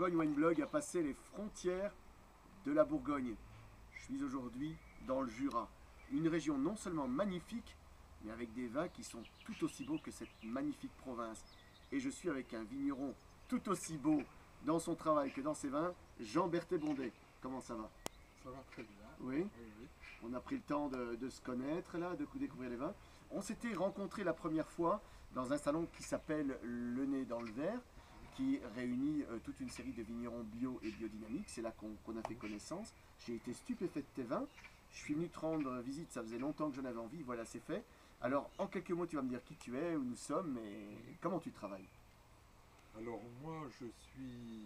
Bourgogne Wine Blog a passé les frontières de la Bourgogne. Je suis aujourd'hui dans le Jura, une région non seulement magnifique, mais avec des vins qui sont tout aussi beaux que cette magnifique province. Et je suis avec un vigneron tout aussi beau dans son travail que dans ses vins, Jean Berthet-Bondet. Comment ça va? Ça va très bien. Oui. Oui, oui. On a pris le temps de se connaître là, de découvrir les vins. On s'était rencontrés la première fois dans un salon qui s'appelle Le Nez dans le Verre, qui réunit toute une série de vignerons bio et biodynamiques. C'est là qu'on a fait connaissance. J'ai été stupéfait de tes vins. Je suis venu te rendre visite, ça faisait longtemps que j'en avais envie, voilà, c'est fait. Alors, en quelques mots, tu vas me dire qui tu es, où nous sommes, et comment tu travailles. Alors moi, je suis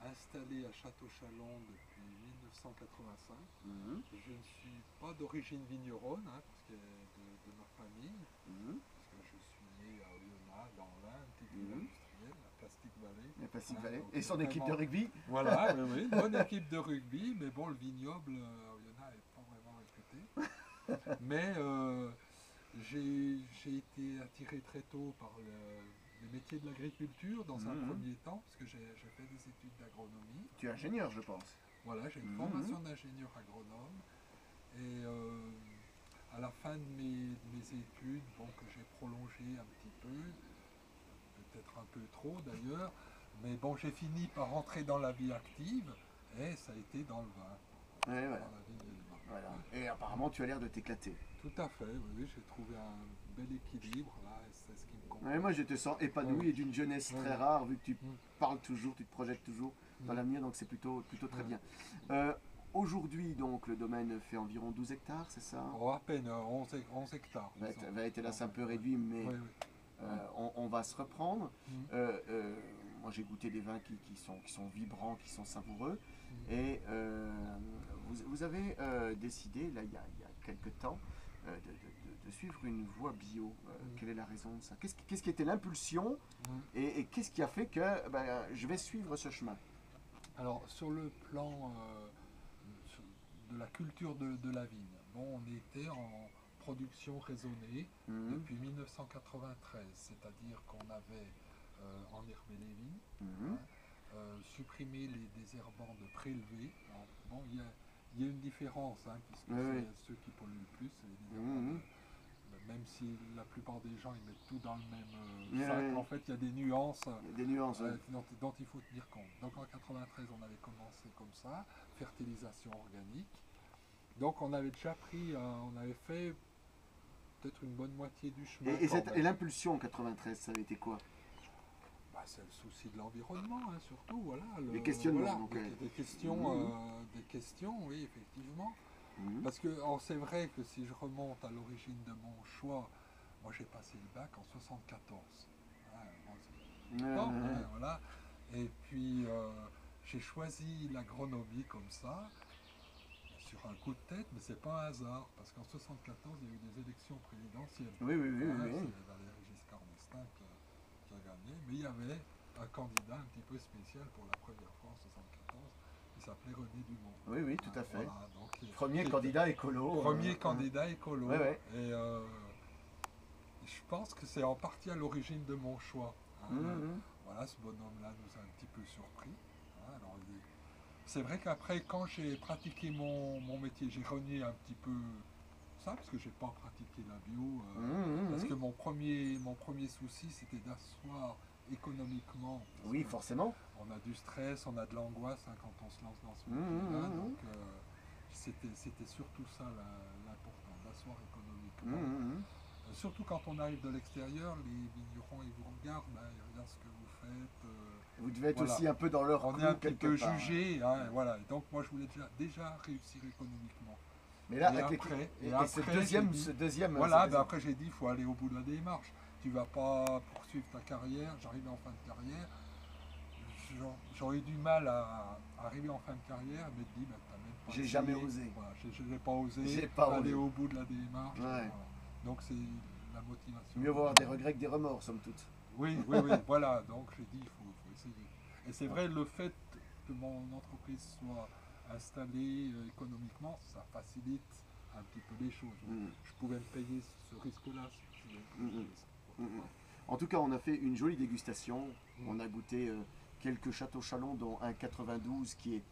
installé à Château-Chalon depuis 1985. Mhm, Je ne suis pas d'origine vigneronne, parce que de ma famille, mhm, parce que je suis né à Oyonnax, dans l'Ain, un petit village mhm. industriel, la Plastic Valley. La Plastic Valley. Donc Et son équipe de vraiment- rugby. Voilà, oui, oui, une bonne équipe de rugby, mais bon, le vignoble à Oyonnax n'est pas vraiment réputé. Mais j'ai été attiré très tôt par les métiers de l'agriculture dans un Mhm. premier temps, parce que j'ai fait des études d'agronomie. Tu es ingénieur, je pense. Voilà, j'ai une Mhm. formation d'ingénieur agronome. Et à la fin de mes études, bon, que j'ai prolongé un petit peu, peut-être un peu trop d'ailleurs, mais bon, j'ai fini par rentrer dans la vie active, et ça a été dans le vin, Ouais, dans voilà. la vie du vin. Voilà. Et apparemment, tu as l'air de t'éclater. Tout à fait, oui, oui, j'ai trouvé un bel équilibre, là, et c'est ce qui me convient. Ouais, moi, je te sens épanoui Ouais. et d'une jeunesse Ouais. très rare, vu que tu Mm. parles toujours, tu te projettes toujours dans Mm. l'avenir, donc c'est plutôt très Ouais. bien. Aujourd'hui, donc, le domaine fait environ 12 hectares, c'est ça? Oh, à peine 11 hectares. disons. Va être là, c'est un peu Ouais. réduit, mais Oui, oui. on va se reprendre. Mm. Moi, j'ai goûté des vins qui sont vibrants, qui sont savoureux. Mm. Et vous avez décidé, là, il y a quelques temps, de suivre une voie bio. Quelle est la raison de ça? Qu'est-ce qui était l'impulsion Mm. et qu'est-ce qui a fait que je vais suivre ce chemin? Alors, sur le plan de la culture de la vigne, bon, on était en production raisonnée Mhm, depuis 1993, c'est-à-dire qu'on avait enherbé les vignes, mhm. supprimé les désherbants de prélevés. Alors, bon, il y a une différence, puisque Oui, oui. c'est ceux qui polluent le plus, c'est les désherbants Mhm. même si la plupart des gens ils mettent tout dans le même Oui, sac, oui. en fait il y a des nuances Il y a des nuances. Ouais. dont il faut tenir compte. Donc en 93 on avait commencé comme ça, fertilisation organique. Donc on avait déjà pris, on avait fait peut-être une bonne moitié du chemin. quand Et même. l'impulsion en 93, ça avait été quoi? Bah, c'est le souci de l'environnement, surtout. Voilà, Les questionnements, voilà, donc, des questions, des questions, oui, effectivement. Mhm. Parce que c'est vrai que si je remonte à l'origine de mon choix, moi j'ai passé le bac en 74. Bon, voilà. Et puis j'ai choisi l'agronomie comme ça, sur un coup de tête, mais c'est pas un hasard, parce qu'en 74 il y a eu des élections présidentielles. Oui, oui, oui, oui, oui. C'est Valéry Giscard d'Estaing qui a gagné, mais il y avait un candidat un petit peu spécial pour la première fois en 74, il s'appelait René Dumont. Oui, oui, tout à fait. Voilà, donc, Premier qui- candidat écolo. Premier candidat écolo. Ouais, ouais. Et je pense que c'est en partie à l'origine de mon choix. Mhm. Voilà, ce bonhomme-là nous a un petit peu surpris. Alors, c'est vrai qu'après, quand j'ai pratiqué mon métier, j'ai renié un petit peu ça, parce que j'ai pas pratiqué la bio. Mhm. Parce que mon premier souci, c'était d'asseoir économiquement. Parce Oui, que forcément. on a du stress, on a de l'angoisse quand on se lance dans ce Mhm, métier-là. mhm. Donc, c'était surtout ça l'important, d'asseoir économiquement. Mhm. Surtout quand on arrive de l'extérieur, les vignerons ils vous regardent, ils regardent ce que vous faites. Vous devez être Voilà. aussi un peu dans leur On clou est un petit quelque peu part. jugé, voilà. Donc moi je voulais déjà réussir économiquement. Mais là, Et avec après- et et ce après, deuxième, j'ai dit- ce deuxième. Voilà, ce deuxième- après j'ai dit il faut aller au bout de la démarche. Tu vas pas poursuivre ta carrière. J'arrivais en fin de carrière. J'aurais eu du mal à arriver en fin de carrière, mais dit t'as même pas J'ai essayé. jamais osé. Voilà, j'ai pas osé J'ai pas aller osé. au bout de la démarche. Ouais. Voilà. Donc c'est la motivation. Mieux vaut avoir des regrets que des remords, somme toute. Oui, oui, oui, voilà. Donc j'ai dit il faut essayer. Et c'est vrai, le fait que mon entreprise soit installée économiquement, ça facilite un petit peu les choses. Mhm. Je pouvais me payer ce risque-là. Si je voulais me payer Mhm. ce risque. Mhm. En tout cas, on a fait une jolie dégustation. Mhm. On a goûté quelques châteaux chalons, dont un 92 qui est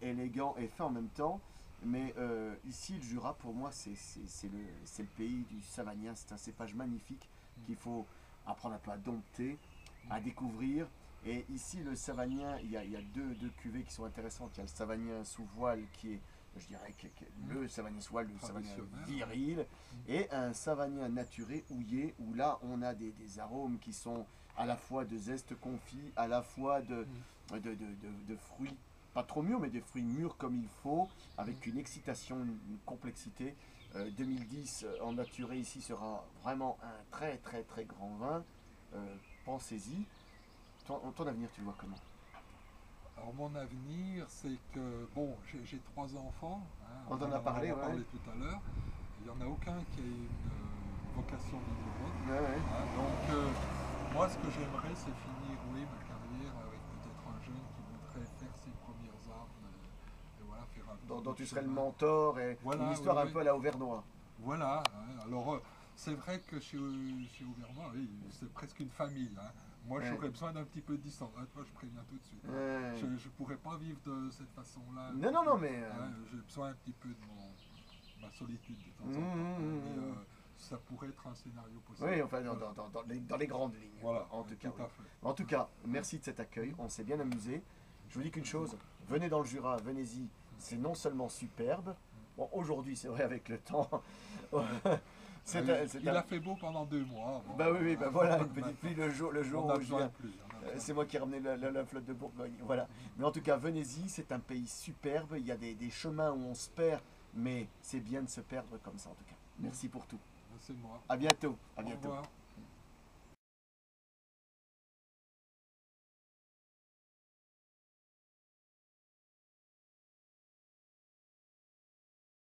élégant et fait en même temps. Mais ici, le Jura, pour moi, c'est le pays du Savagnin. C'est un cépage magnifique qu'il faut apprendre un peu à dompter, à découvrir. Et ici, le Savagnin, il y a deux cuvées qui sont intéressantes. Il y a le Savagnin sous voile qui est, je dirais, le Savagnin sous voile, le Savagnin viril, et un Savagnin naturé, houillé, où là, on a des arômes qui sont à la fois de zeste confit, à la fois de fruits, pas trop mûrs, mais des fruits mûrs comme il faut, avec une excitation, une complexité. 2010 en naturé ici sera vraiment un très très très grand vin. Pensez-y. Ton avenir, tu le vois comment? Alors mon avenir, c'est que, bon, j'ai 3 enfants, hein, On en a parlé, en a parlé ouais. tout à l'heure. Il n'y en a aucun qui a une vocation vigneronne. Ouais, ouais. Hein, donc moi, ce que j'aimerais, c'est finir, oui, ma carrière avec peut-être un jeune qui voudrait faire ses premières armes et voilà, faire un Dont petit tu serais le chemin. mentor, et Voilà, une histoire oui, un oui. peu à la Auvergnat. Voilà, hein. Alors c'est vrai que chez Auvergnat, oui, c'est presque une famille. Hein. Moi, Ouais. j'aurais besoin d'un petit peu de distance. Ah, toi, je préviens tout de suite. Hein. Ouais. Je ne pourrais pas vivre de cette façon-là. Non, mais... Hein, j'ai besoin un petit peu de ma solitude de temps en temps. Mmh. Mais ça pourrait être un scénario possible. Oui, enfin, Voilà. dans les grandes lignes. Voilà, En tout cas. tout à fait. En tout cas, merci de cet accueil. On s'est bien amusé. Je vous dis qu'une chose, venez dans le Jura, venez-y. C'est non seulement superbe. Bon, aujourd'hui, c'est vrai, avec le temps. Il a fait beau pendant 2 mois. Bon, Bah oui, bah voilà, une petite maintenant, pluie le jour on a où je besoin viens. de pluie. C'est moi qui ai ramené la flotte de Bourgogne. Voilà. Mais en tout cas, venez-y, c'est un pays superbe. Il y a des chemins où on se perd, mais c'est bien de se perdre comme ça en tout cas. Merci pour tout. C'est moi. À bientôt. À Au bientôt. revoir.